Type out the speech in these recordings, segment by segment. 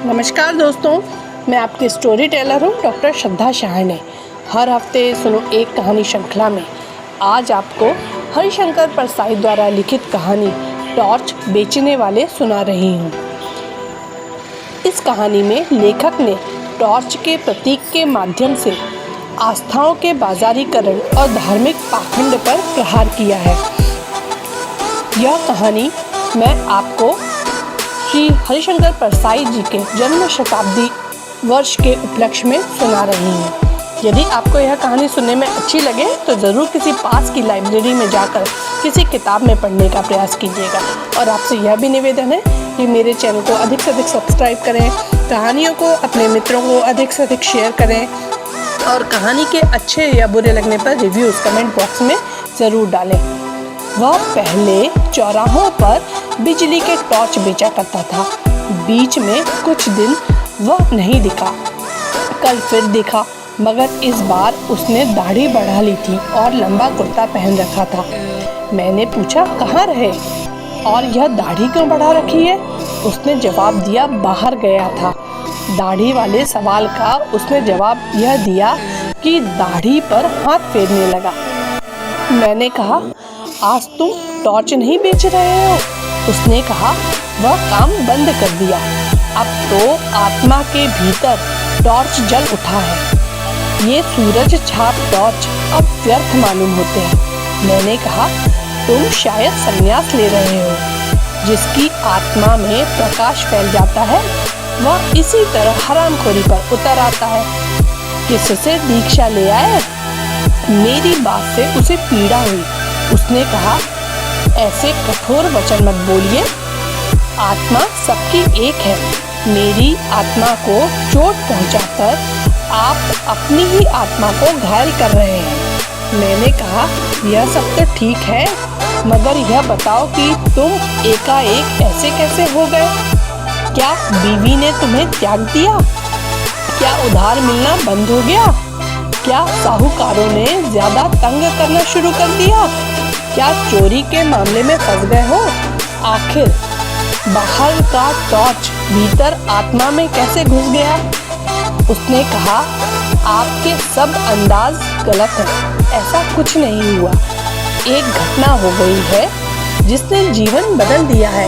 नमस्कार दोस्तों, मैं आपकी स्टोरी टेलर हूँ डॉक्टर श्रद्धा शाहने। हर हफ्ते सुनो एक कहानी श्रृंखला में आज आपको हरिशंकर परसाई द्वारा लिखित कहानी टॉर्च बेचने वाले सुना रही हूँ। इस कहानी में लेखक ने टॉर्च के प्रतीक के माध्यम से आस्थाओं के बाजारीकरण और धार्मिक पाखंड पर प्रहार किया है। यह कहानी मैं आपको श्री हरिशंकर परसाई जी के जन्म शताब्दी वर्ष के उपलक्ष्य में सुना रही हूँ। यदि आपको यह कहानी सुनने में अच्छी लगे तो ज़रूर किसी पास की लाइब्रेरी में जाकर किसी किताब में पढ़ने का प्रयास कीजिएगा। और आपसे यह भी निवेदन है कि मेरे चैनल को अधिक से अधिक सब्सक्राइब करें, कहानियों को अपने मित्रों को अधिक से अधिक शेयर करें और कहानी के अच्छे या बुरे लगने पर रिव्यूज़ कमेंट बॉक्स में ज़रूर डालें। वह पहले चौराहों पर बिजली के टॉर्च बेचा करता था। बीच में कुछ दिन वह नहीं दिखा, कल फिर दिखा, मगर इस बार उसने दाढ़ी बढ़ा ली थी और लंबा कुर्ता पहन रखा था। मैंने पूछा कहाँ रहे और यह दाढ़ी क्यों बढ़ा रखी है। उसने जवाब दिया बाहर गया था। दाढ़ी वाले सवाल का उसने जवाब यह दिया कि दाढ़ी पर हाथ फेरने लगा। मैंने कहा आज तुम टॉर्च नहीं बेच रहे हो। उसने कहा वह काम बंद कर दिया, अब तो आत्मा के भीतर टॉर्च जल उठा है। ये सूरज छाप टॉर्च अब व्यर्थ मालूम होते हैं। मैंने कहा तुम शायद संन्यास ले रहे हो। जिसकी आत्मा में प्रकाश फैल जाता है वह इसी तरह हरामखोरी पर उतर आता है। किससे दीक्षा ले आए? मेरी बात से उसे पीड़ा हुई। उसने कहा ऐसे कठोर वचन मत बोलिए, आत्मा सबकी एक है। मेरी आत्मा को चोट पहुंचाकर आप अपनी ही आत्मा को घायल कर रहे हैं। मैंने कहा यह सब तो ठीक है, मगर यह बताओ कि तुम एकाएक ऐसे कैसे हो गए? क्या बीवी ने तुम्हें त्याग दिया? क्या उधार मिलना बंद हो गया? क्या साहूकारों ने ज्यादा तंग करना शुरू कर दिया? क्या चोरी के मामले में फंस गए हो? आखिर बाहर का टॉर्च भीतर आत्मा में कैसे घुस गया? उसने कहा आपके सब अंदाज गलत हैं, ऐसा कुछ नहीं हुआ। एक घटना हो गई है जिसने जीवन बदल दिया है।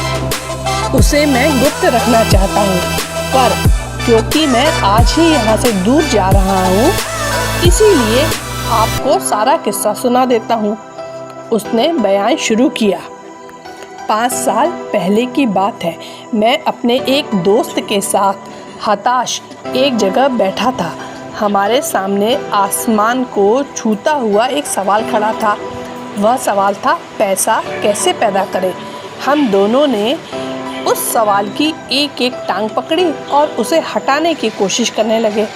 उसे मैं गुप्त रखना चाहता हूँ, पर क्योंकि मैं आज ही यहाँ से दूर जा रहा हूँ इसीलिए आपको सारा किस्सा सुना देता हूँ। उसने बयान शुरू किया। 5 साल पहले की बात है। मैं अपने एक दोस्त के साथ हताश एक जगह बैठा था। हमारे सामने आसमान को छूता हुआ एक सवाल खड़ा था। वह सवाल था पैसा कैसे पैदा करें। हम दोनों ने उस सवाल की एक एक टांग पकड़ी और उसे हटाने की कोशिश करने लगे।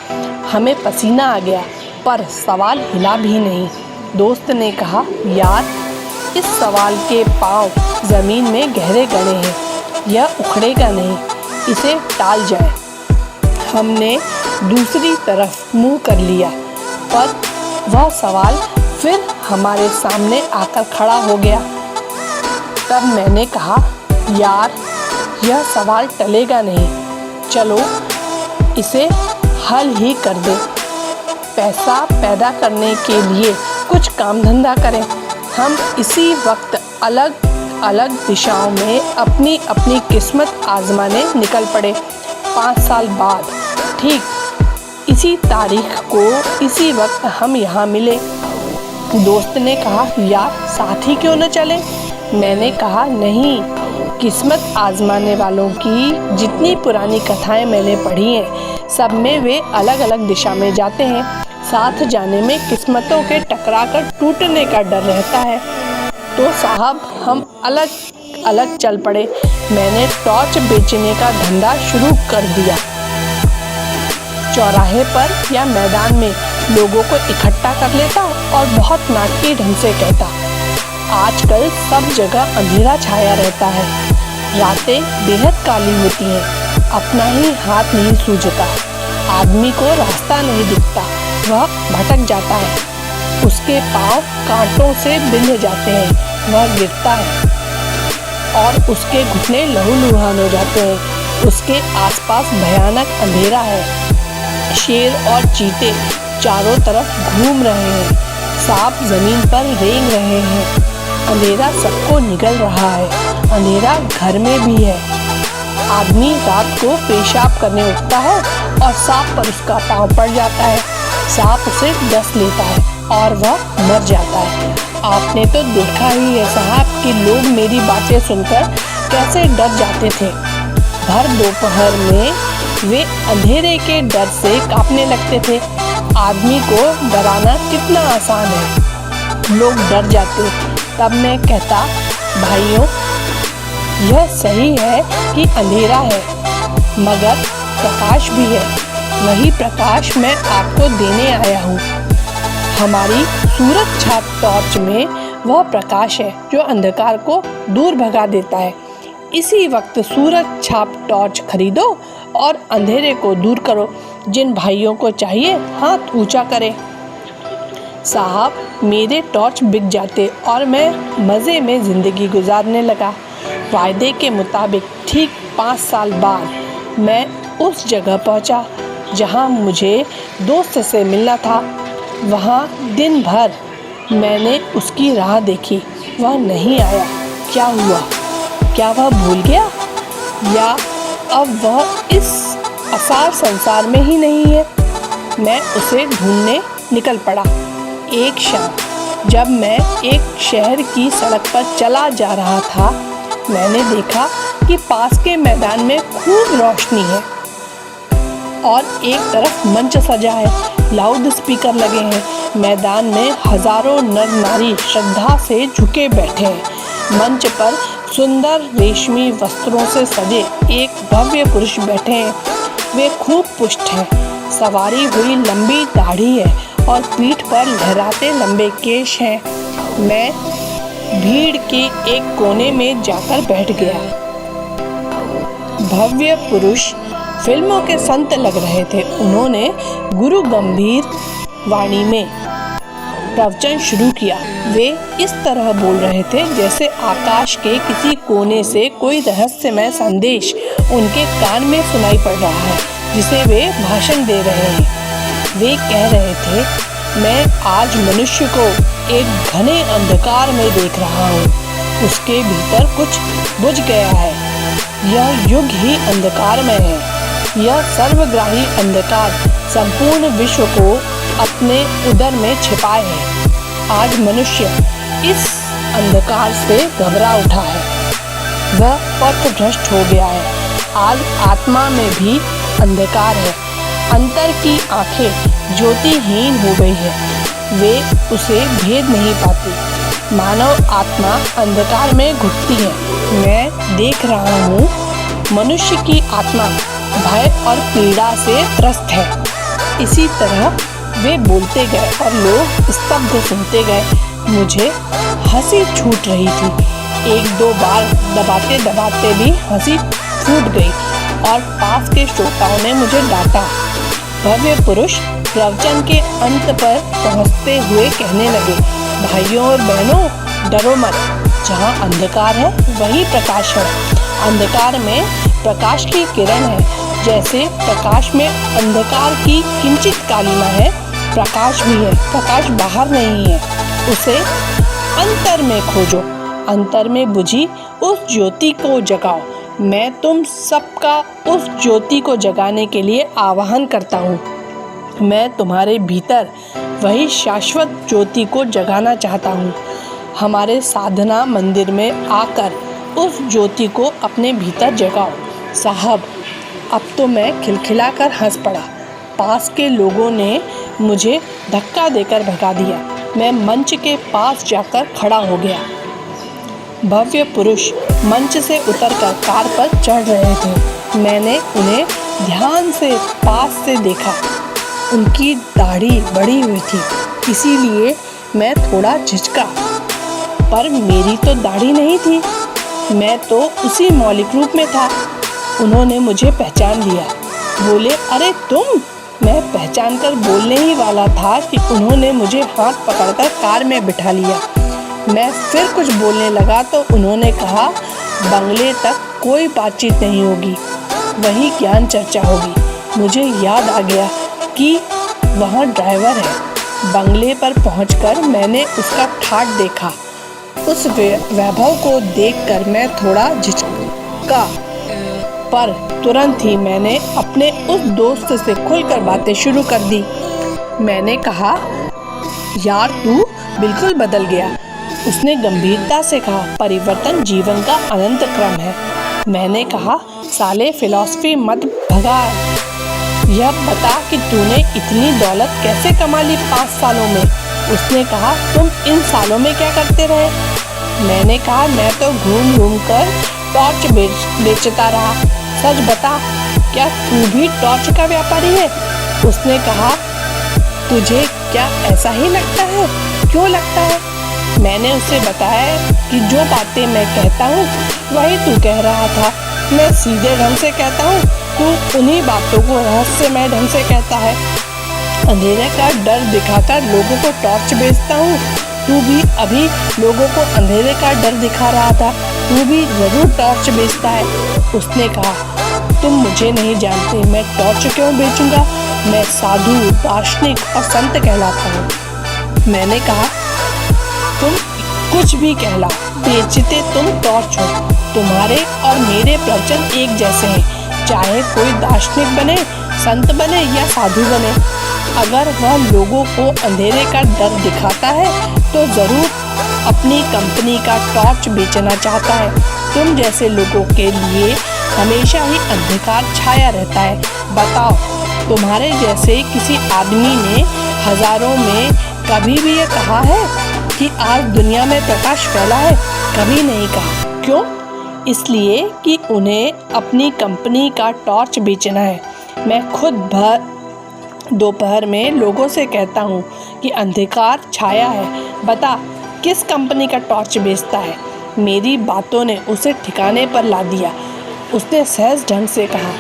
हमें पसीना आ गया पर सवाल हिला भी नहीं। दोस्त ने कहा यार इस सवाल के पांव ज़मीन में गहरे गड़े हैं, यह उखड़ेगा नहीं, इसे टाल जाए। हमने दूसरी तरफ मुंह कर लिया पर वह सवाल फिर हमारे सामने आकर खड़ा हो गया। तब मैंने कहा यार यह सवाल टलेगा नहीं, चलो इसे हल ही कर दे। पैसा पैदा करने के लिए कुछ काम धंधा करें। हम इसी वक्त अलग अलग दिशाओं में अपनी अपनी किस्मत आजमाने निकल पड़े। 5 साल बाद ठीक इसी तारीख को इसी वक्त हम यहाँ मिले। दोस्त ने कहा यार साथ ही क्यों न चले? मैंने कहा नहीं, किस्मत आजमाने वालों की जितनी पुरानी कथाएं मैंने पढ़ी हैं सब में वे अलग अलग दिशा में जाते हैं। साथ जाने में किस्मतों के टकरा कर टूटने का डर रहता है। तो साहब हम अलग अलग चल पड़े। मैंने टॉर्च बेचने का धंधा शुरू कर दिया। चौराहे पर या मैदान में लोगों को इकट्ठा कर लेता और बहुत नाटकीय ढंग से कहता आजकल सब जगह अंधेरा छाया रहता है, रातें बेहद काली होती हैं, अपना ही हाथ नहीं सूझता, आदमी को रास्ता नहीं दिखता, वह भटक जाता है, उसके पांव कांटों से बिंध जाते हैं, वह गिरता है और उसके घुटने लहूलुहान हो जाते हैं। उसके आसपास भयानक अंधेरा है। शेर और चीते चारों तरफ घूम रहे हैं। सांप जमीन पर रेंग रहे हैं। अंधेरा सबको निगल रहा है। अंधेरा घर में भी है। आदमी रात को पेशाब करने उठता है और सांप पर उसका पाँव पड़ जाता है। सांप उसे डस लेता है और वह मर जाता है। आपने तो देखा ही है साहब कि लोग मेरी बातें सुनकर कैसे डर जाते थे। भर दोपहर में वे अंधेरे के डर से कांपने लगते थे। आदमी को डराना कितना आसान है। लोग डर जाते। तब मैं कहता, भाइयों, यह सही है कि अंधेरा है, मगर प्रकाश भी है। वही प्रकाश मैं आपको देने आया हूँ। हमारी सूरज छाप टॉर्च में वह प्रकाश है जो अंधकार को दूर भगा देता है। इसी वक्त सूरज छाप टॉर्च खरीदो और अंधेरे को दूर करो। जिन भाइयों को चाहिए हाथ ऊंचा करें। साहब, मेरे टॉर्च बिक जाते और मैं मज़े में ज़िंदगी गुजारने लगा। वायदे के मुताबिक ठीक 5 साल बाद मैं उस जगह पहुंचा जहां मुझे दोस्त से मिलना था। वहां दिन भर मैंने उसकी राह देखी। वह नहीं आया। क्या हुआ? क्या वह भूल गया, या अब वह इस असार संसार में ही नहीं है? मैं उसे ढूंढने निकल पड़ा। एक शाम जब मैं एक शहर की सड़क पर चला जा रहा था, मैंने देखा कि पास के मैदान में खूब रोशनी है और एक तरफ मंच सजा है। लाउड स्पीकर लगे हैं। मैदान में हजारों नर नारी श्रद्धा से झुके बैठे हैं। मंच पर सुंदर रेशमी वस्त्रों से सजे एक भव्य पुरुष बैठे हैं। वे खूब पुष्ट हैं। सवारी हुई लंबी दाढ़ी है और पीठ पर लहराते लंबे केश हैं। मैं भीड़ के एक कोने में जाकर बैठ गया। भव्य पुरुष फिल्मों के संत लग रहे थे। उन्होंने गुरु गंभीर वाणी में प्रवचन शुरू किया। वे इस तरह बोल रहे थे जैसे आकाश के किसी कोने से कोई रहस्यमय संदेश उनके कान में सुनाई पड़ रहा है, जिसे वे भाषण दे रहे हैं। वे कह रहे थे, मैं आज मनुष्य को एक घने अंधकार में देख रहा हूँ। उसके भीतर कुछ बुझ गया है। यह युग ही अंधकार में है। यह सर्वग्राही अंधकार संपूर्ण विश्व को अपने उदर में छिपाए है। आज मनुष्य इस अंधकार से घबरा उठा है। वह पथभ्रष्ट हो गया है। आज आत्मा में भी अंधकार है। अंतर की आंखें ज्योतिहीन हो गई है। वे उसे भेद नहीं पाती। मानव आत्मा अंधकार में घुटती है। मैं देख रहा हूँ मनुष्य की आत्मा भय और पीड़ा से त्रस्त है। इसी तरह वे बोलते गए और लोग स्तब्ध सुनते गए। मुझे हंसी छूट रही थी। एक दो बार दबाते दबाते भी हंसी फूट गई और पास के श्रोताओं ने मुझे डांटा। भव्य पुरुष प्रवचन के अंत पर पहुंचते हुए कहने लगे, भाइयों और बहनों, डरो मत। जहां अंधकार है वहीं प्रकाश है। अंधकार में प्रकाश की किरण है। जैसे प्रकाश में अंधकार की किंचित कालिमा है, प्रकाश भी है। प्रकाश बाहर नहीं है, उसे अंतर में खोजो। अंतर में बुझी उस ज्योति को जगाओ। मैं तुम सबका उस ज्योति को जगाने के लिए आह्वान करता हूँ। मैं तुम्हारे भीतर वही शाश्वत ज्योति को जगाना चाहता हूँ। हमारे साधना मंदिर में आकर उस ज्योति को अपने भीतर जगाओ। साहब, अब तो मैं खिलखिलाकर हंस पड़ा। पास के लोगों ने मुझे धक्का देकर भगा दिया। मैं मंच के पास जाकर खड़ा हो गया। भव्य पुरुष मंच से उतरकर कार पर चढ़ रहे थे। मैंने उन्हें ध्यान से पास से देखा। उनकी दाढ़ी बढ़ी हुई थी, इसीलिए मैं थोड़ा झिझका। पर मेरी तो दाढ़ी नहीं थी। मैं तो उसी मौलिक रूप में था। उन्होंने मुझे पहचान लिया। बोले, अरे तुम? मैं पहचान कर बोलने ही वाला था कि उन्होंने मुझे हाथ पकड़कर कार में बिठा लिया। मैं फिर कुछ बोलने लगा तो उन्होंने कहा, बंगले तक कोई बातचीत नहीं होगी। वहीं ज्ञान चर्चा होगी। मुझे याद आ गया कि वहाँ ड्राइवर है। बंगले पर पहुंचकर मैंने उसका ठाट देखा। उस वैभव को देखकर मैं थोड़ा झिझका, पर तुरंत ही मैंने अपने उस दोस्त से खुलकर बातें शुरू कर दी। मैंने कहा, यार तू बिल्कुल बदल गया। उसने गंभीरता से कहा, परिवर्तन जीवन का अनंत क्रम है। मैंने कहा, साले फिलॉसफी मत भगा, यह बता कि तूने इतनी दौलत कैसे कमा ली 5 सालों में। उसने कहा, तुम इन सालों में क्या करते रहे? मैंने कहा, मैं तो घूम घूम कर टॉर्च बेचता रहा। सच बता, क्या तू भी टॉर्च का व्यापारी है? उसने कहा, तुझे क्या ऐसा ही लगता है? क्यों लगता है? मैंने उसे बताया कि जो बातें मैं कहता हूँ वही तू कह रहा था। मैं सीधे ढंग से कहता हूँ, तू उन्हीं बातों को रहस्यमय ढंग से कहता है। अंधेरे का डर दिखाकर लोगों को टॉर्च बेचता हूँ। तू भी अभी लोगों को अंधेरे का डर दिखा रहा था। तू भी जरूर टॉर्च बेचता है। उसने कहा, तुम मुझे नहीं जानते, मैं टॉर्च क्यों बेचूंगा? मैं साधु, दार्शनिक और संत कहलाता हूँ। मैंने कहा, तुम कुछ भी कहला, बेचते तुम टॉर्च हो। तुम्हारे और मेरे प्रवचन एक जैसे हैं, चाहे कोई दार्शनिक बने, संत बने या साधु बने। अगर वह लोगों को अंधेरे का डर दिखाता है तो जरूर अपनी कंपनी का टॉर्च बेचना चाहता है। तुम जैसे लोगों के लिए हमेशा ही अंधकार छाया रहता है। बताओ, तुम्हारे जैसे किसी आदमी ने हजारों में कभी भी ये कहा है कि आज दुनिया में प्रकाश फैला है? कभी नहीं कहा। क्यों? इसलिए कि उन्हें अपनी कंपनी का टॉर्च बेचना है। मैं खुद दोपहर में लोगों से कहता हूँ कि अंधकार छाया है, बता किस कंपनी का टॉर्च बेचता है? मेरी बातों ने उसे ठिकाने पर ला दिया। उसने सहज ढंग से कहा,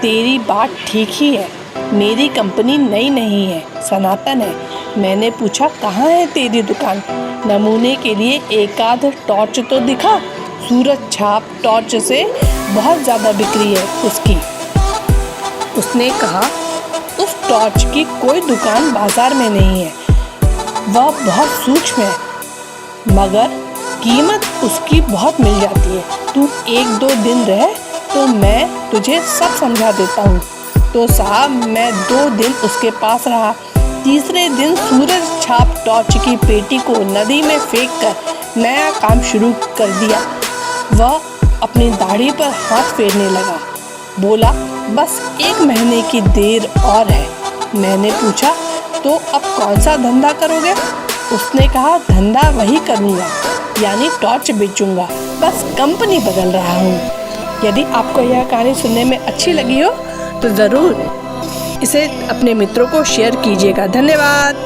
तेरी बात ठीक ही है, मेरी कंपनी नई नहीं है, सनातन है। मैंने पूछा, कहाँ है तेरी दुकान? नमूने के लिए एक आध टॉर्च तो दिखा। सूरज छाप टॉर्च से बहुत ज़्यादा बिक्री है उसकी। उसने कहा, उस टॉर्च की कोई दुकान बाजार में नहीं है, वह बहुत सूक्ष्म है, मगर कीमत उसकी बहुत मिल जाती है। तू 1-2 दिन रह तो मैं तुझे सब समझा देता हूँ। तो साहब, मैं 2 दिन उसके पास रहा। तीसरे दिन सूरज छाप टॉर्च की पेटी को नदी में फेंककर नया काम शुरू कर दिया। वह अपनी दाढ़ी पर हाथ फेरने लगा। बोला, बस 1 महीने की देर और है। मैंने पूछा, तो अब कौन सा धंधा करोगे? उसने कहा, धंधा वही करूँगा, यानी टॉर्च बेचूंगा, बस कंपनी बदल रहा हूँ। यदि आपको यह कहानी सुनने में अच्छी लगी हो तो ज़रूर इसे अपने मित्रों को शेयर कीजिएगा। धन्यवाद।